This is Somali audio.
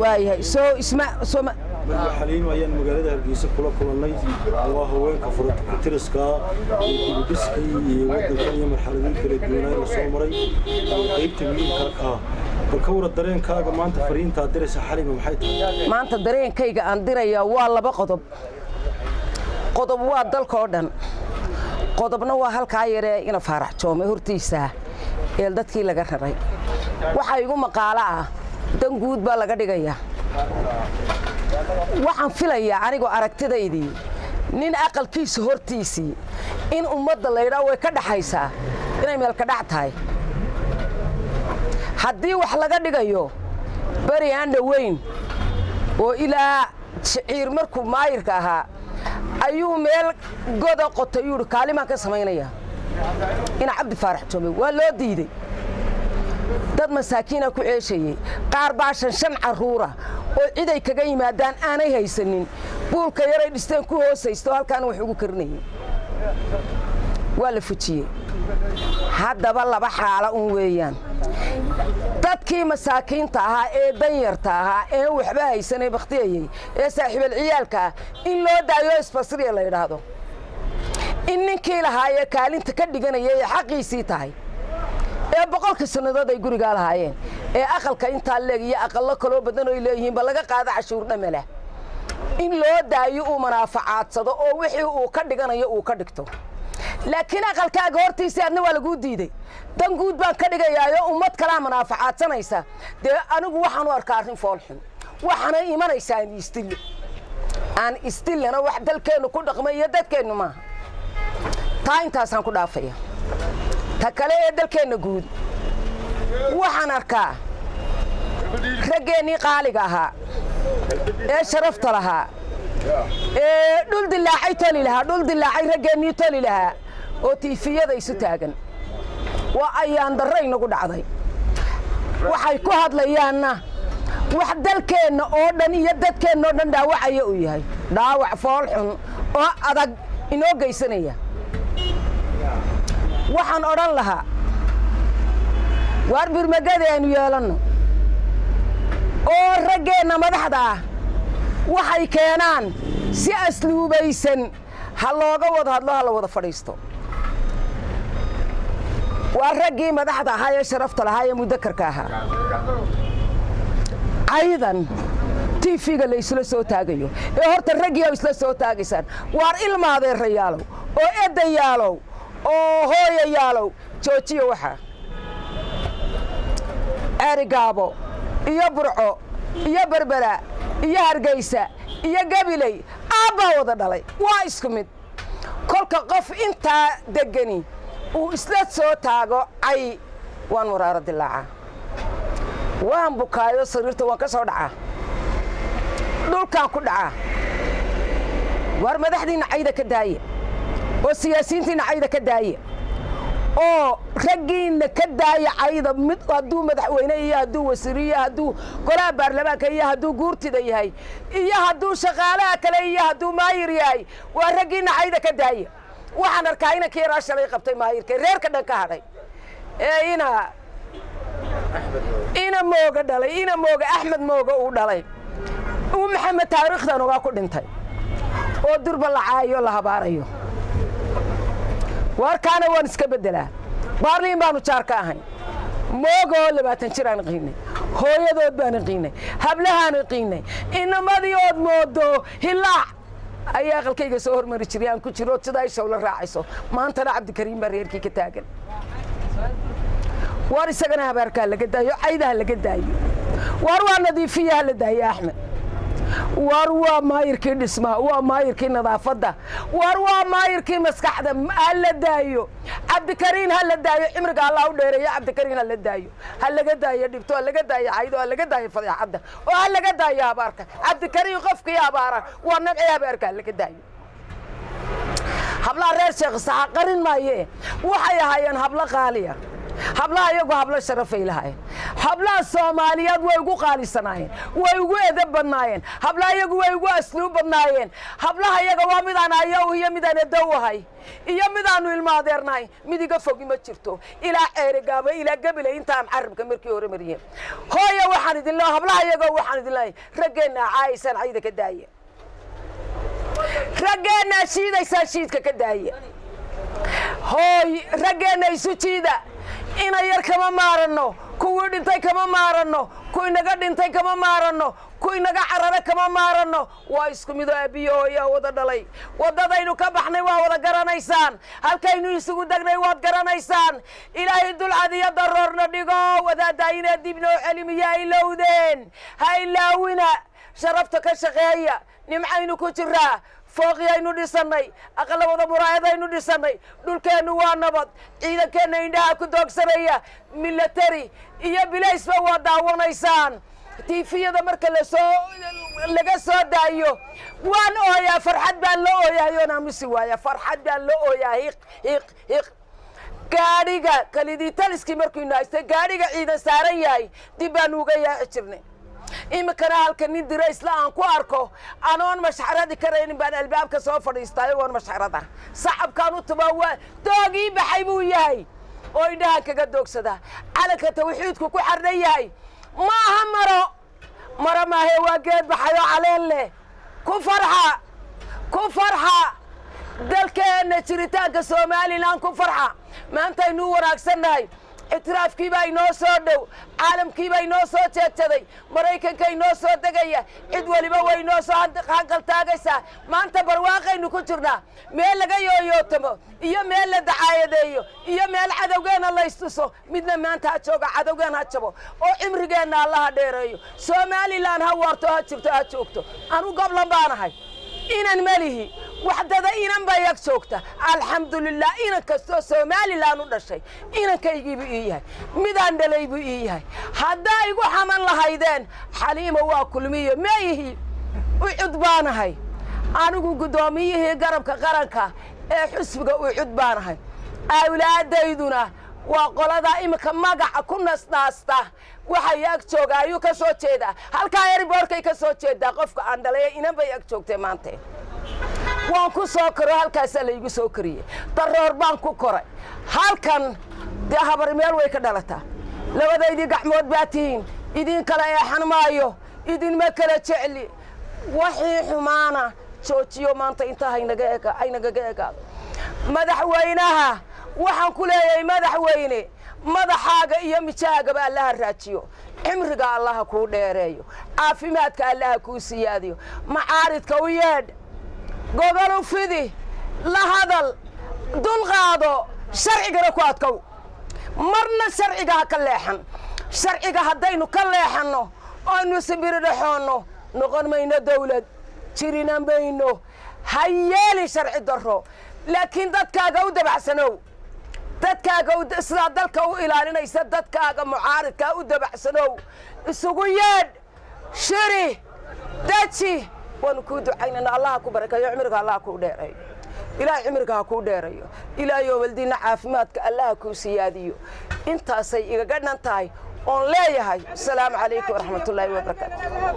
وايه سو اسمع سو حاليا ويان مقالة هرقيسة كلها الناي وهوين كفرت ترسكا يبدسكي ودن كان يوم الحالين كلا دوناي لسومري قيبت مين كاكا بالكورة الدرين كاكا ما أنت فرين تدرس حاليا محيط ما أنت الدرين كيكا أندريا والله بقطب قطب واد الكوردن قطبنا وهالكايرة إنا فرح تومي هرتيسا يلدتكي لقرني وحيقو مقالة دنقود بالقديقيا waxaan filayaa anigu aragtidaydii nin aqalkiisa hortiisii in ummadda la yiraahdo way ka dhaxaysaa inay meel ka dhac tahay haddii wax laga dhigayo bari aan dhaweyn oo ilaa shiciir markuu maayirka ahaa ayuu meel goda qotay yuri kaalimaan ka samaynaya ina cabdi faarax joomay waa loo diiday dad masaakiina ku ceeshayay qaar baa shan caruura oo cid ay kaga yimaadaan aanay haysanin buulka yaray dhisteen ku hoosaysto halkaan wax ugu karnayay waa la fujiyay haddaba laba xaalo un weeyaan dadkii masaakiinta ahaa ee danyarta ahaa ee waxba haysanay baktiyay ee saaxiibal ciyaalka in loo daayo isfasriya la yiraahdo in ninkii lahaayay kaalinta ka dhiganayay xaqiisii tahay ee boqolka sanadood ay guriga lahaayeen ee aqalka inta leeg iyo aqallo kale badan oo leeyihiin ba laga qaada cashuur dhamela in loo daayo uu manaafacadsado oo wixii uu ka dhiganayo uu ka dhigto laakiin aqalkaaga hortiisa adna waa lagu diiday dan guud baan ka dhigayaayo ummad kala manaafacaadsanaysa de anigu waxaan u arkaa arrin foolxun waxana imanaysaa aan istilana wax dalkeenu ku dhaqmay iyo dadkeenu ma taa intaasaan ku dhaafaya ta kale ee dalkeena guud waxaan arkaa raggeennii qaaliga ahaa ee sharafta lahaa ee dhul dilaacay raggeennii toli lahaa oo tiifiyada isu taagan waa ayaan darro inagu dhacday waxay ku hadlayaanna wax dalkeenna oo dhan iyo dadkeenna oo dhan dhaawacaya uu yahay dhaawac fool xun oo adag inoo geysanaya waxaan odhan lahaa waar birmagadeenu yeelanno oo raggeenna madaxda ah waxay keenaan si asluubaysan ha looga wada hadlo ha la wada fadhiisto waa raggii madaxda ahaa ee sharafta lahaa ee mudakarka ahaa aydan tiifiga la isla soo taagayo ee horta raggii ay isla soo taagaysaan waar ilmaadeerayaalow oo eedayaalow oo hooyayaalow joojiyo waxa arigaabo iyo burco iyo berbera iyo hargeysa iyo gabiley aabaa wada dhalay waa isku mid kolka qof intaa degani uu isla soo taago ay waan waraaro dilaaca waan bukaayo sariirta waan ka soo dhacaa dhulkaan ku dhacaa waar madaxdiina cayda ka daaye oo siyaasiyiintiina cayda ka daaye oo raggiina ka daaya cayda mid hadduu madaxweyne iyo hadduu wasiiriye hadduu golaha baarlamaanka iyo hadduu guurtida yahay iyo hadduu shaqaalaha kale iyo hadduu maayir yahay waa raggiina cayda ka daaya waxaan arkaa inankii yaraa shalay qabtay maayirka reerka dhan ka hadhay ee ina mooga dhalay ina mooga axmed mooga uu dhalay uu maxamed taariikhdan uga ku dhintay oo durba la caayo la habaarayo warkaana waan iska bedelaa baarliin baanu jaar ka ahay moogo 20 jir aan qiinay hooyadood baan qiinay hablahaan qiinay inamadii ood moodo hilaa ayaa qalkayga soo hormari jiray aan ku jiro sida ay shawla raacayso maantana Cabdikariim baa reerkii ka taagan war isagana habarka laga daayo caydaha laga daayo war waa nadiifiyaha la daayo Axmed war waa maayirkii dhismaa waa maayirkii nadaafada war waa maayirkii maskaxda la daayo Cabdikariim ha la daayo cimriga Allah u dheereeyo Cabdikariim ha la daayo ha laga daayo dhibto ha laga daayo caydo ha laga daayo fadhiixada oo ha laga daayo abaarka Cabdikariim qofkii abaara waa nabci abaarka laga daayo habla reer Sheekh Saaq qarin maaye waxay ahaayeen habla qaaliya hablaha iyagu hablo sharafay lahaayeen hablaha Soomaaliyeed way ugu qaalisanaayeen way ugu edeb badnaayeen hablaha iyagu way ugu asluub badnaayeen hablaha iyaga waa midaan ayo iyo midaan dawahay iyo midaanu ilmaadeernaay midiga fogi ma jirto ilaa ceerigaaba ilaa gabile intaan carabka markii hore mariyeen hooyo waxaan idin loo hablaha iyaga waxaan idin leeyahay raggeena caaysan ciida ka daaya raggeena shiidaysa shiidka ka daaya hooy raggeena isu jiida ina yar kama maarano kuwii dhintay kama maarano kuwii naga dhintay kama maarano kuwii naga carara kama maarano waa isku mid abiyo ya wada dhalay wadadaynu ka baxnay waa wada garanaysaan halkaynu isugu dagnay waad garanaysaan ilaahay dulcadiya daroorna dhigo wadaadayna dibno cilmiya ilowdeen haylaawina sharafta ka shaqeeya nimcaynu ku jiraa fooqiyaynu dhisanay aqalabada muraayadaynu dhisanay dhulkeenu waa nabad ciidankeena indhaha ku doogsanaya military iyo bilaysba waa daawanaysaan tiifiyada marka laga soo daayo waan ooyaa farxad baan la ooyahay oo naamisi waaya farxad baan la ooyahay hiq gaadhiga kalidii taliskii markuu naastay gaadhiga ciidan saaran yahay dib baan uga yaaci jirnay imikana halka nin dira isla aan ku arko anoon mashxaradi karaynin baan albaabka soo fadhiistay oo mashxarada saxabkaan u tuba waa doogii baxay buu yahay oo indhaha kaga doogsada calanka tawxiidku ku xarnay yahay maaha maro maahe waa geed baxayo caleen leh ku farxa dalkeena jiritaanka Soomaaliland ku farxa maanta inuu wanaagsannahay اعترافكي باي نو سو دو عالمكي باي نو سو jeedsaday mareykankay noo soo degaya cid waliba way noo soo hanqal taagaysa maanta barwaaqaynu ku jirnaa meel laga yooyootamo iyo meel la dacaayadeeyo iyo meel cadawgeena la istuso midna maanta jooga cadawgeena jabo oo cimrigeena Allah dheereeyo Soomaaliland ha warto ha jirto ha joogto anu goblan baanahay inan malihi waxdada inan bay ag joogta alxamdulillah inan kasto Soomaaliland u dhashay inan kaygiibu yahay midaan dhalaybu yahay hadaa igu xaman lahaydeen xaliima waa kulmiyo meeyihi u cudbaanahay anigu gudoomiyihii garabka qaranka ee xusbiga u cudbaanahay awlaadayduna waa qolada imika magaca ku nasnaasta waxay ag joogaayo ka soo jeeda halka airportkay ka soo jeeda qofka aan dhalay inan bay ag joogtay maanta waan ku soo karo halkaas la igu soo kariyay daroor baan ku koray halkan habar meel way ka dhalataa labadaydii gacmood baatiin idin kala eexan maayo idin ma kala jecli wixii xumaana joojiyo maanta inta aynaga eega madaxweynaha waxaan ku leeyahay madaxweyne madaxaaga iyo mijaaga Allah raajiyo cimriga Allah ku dheereeyo caafimaadka Allah ku siyaadiyo macaaridka u yeedh gogol fidi la hadal dul qaado sharciga ku adkow marna sharciga ka leexan sharciga hadaynu ka leexano oo nu sibir dhaxono noqon mayna dawlad jirina mayno hayeeli sharci daro laakiin dadkaaga u dabacsanow dadkaaga sida dalka u ilaalinaysa dadkaaga mucaaridka u dabacsanow isugu yeedh shiri daji waan ku ducaynaa Allah ku barakayo cimriga Allah ku dheereeyo ilaahay cimriga ku dheereeyo ilaahay waldina caafimaadka Allah ku siyaadiyo intaasay iga gadhan tahay oo leeyahay assalaamu calaykum wa rahmatullaahi wa barakaatuh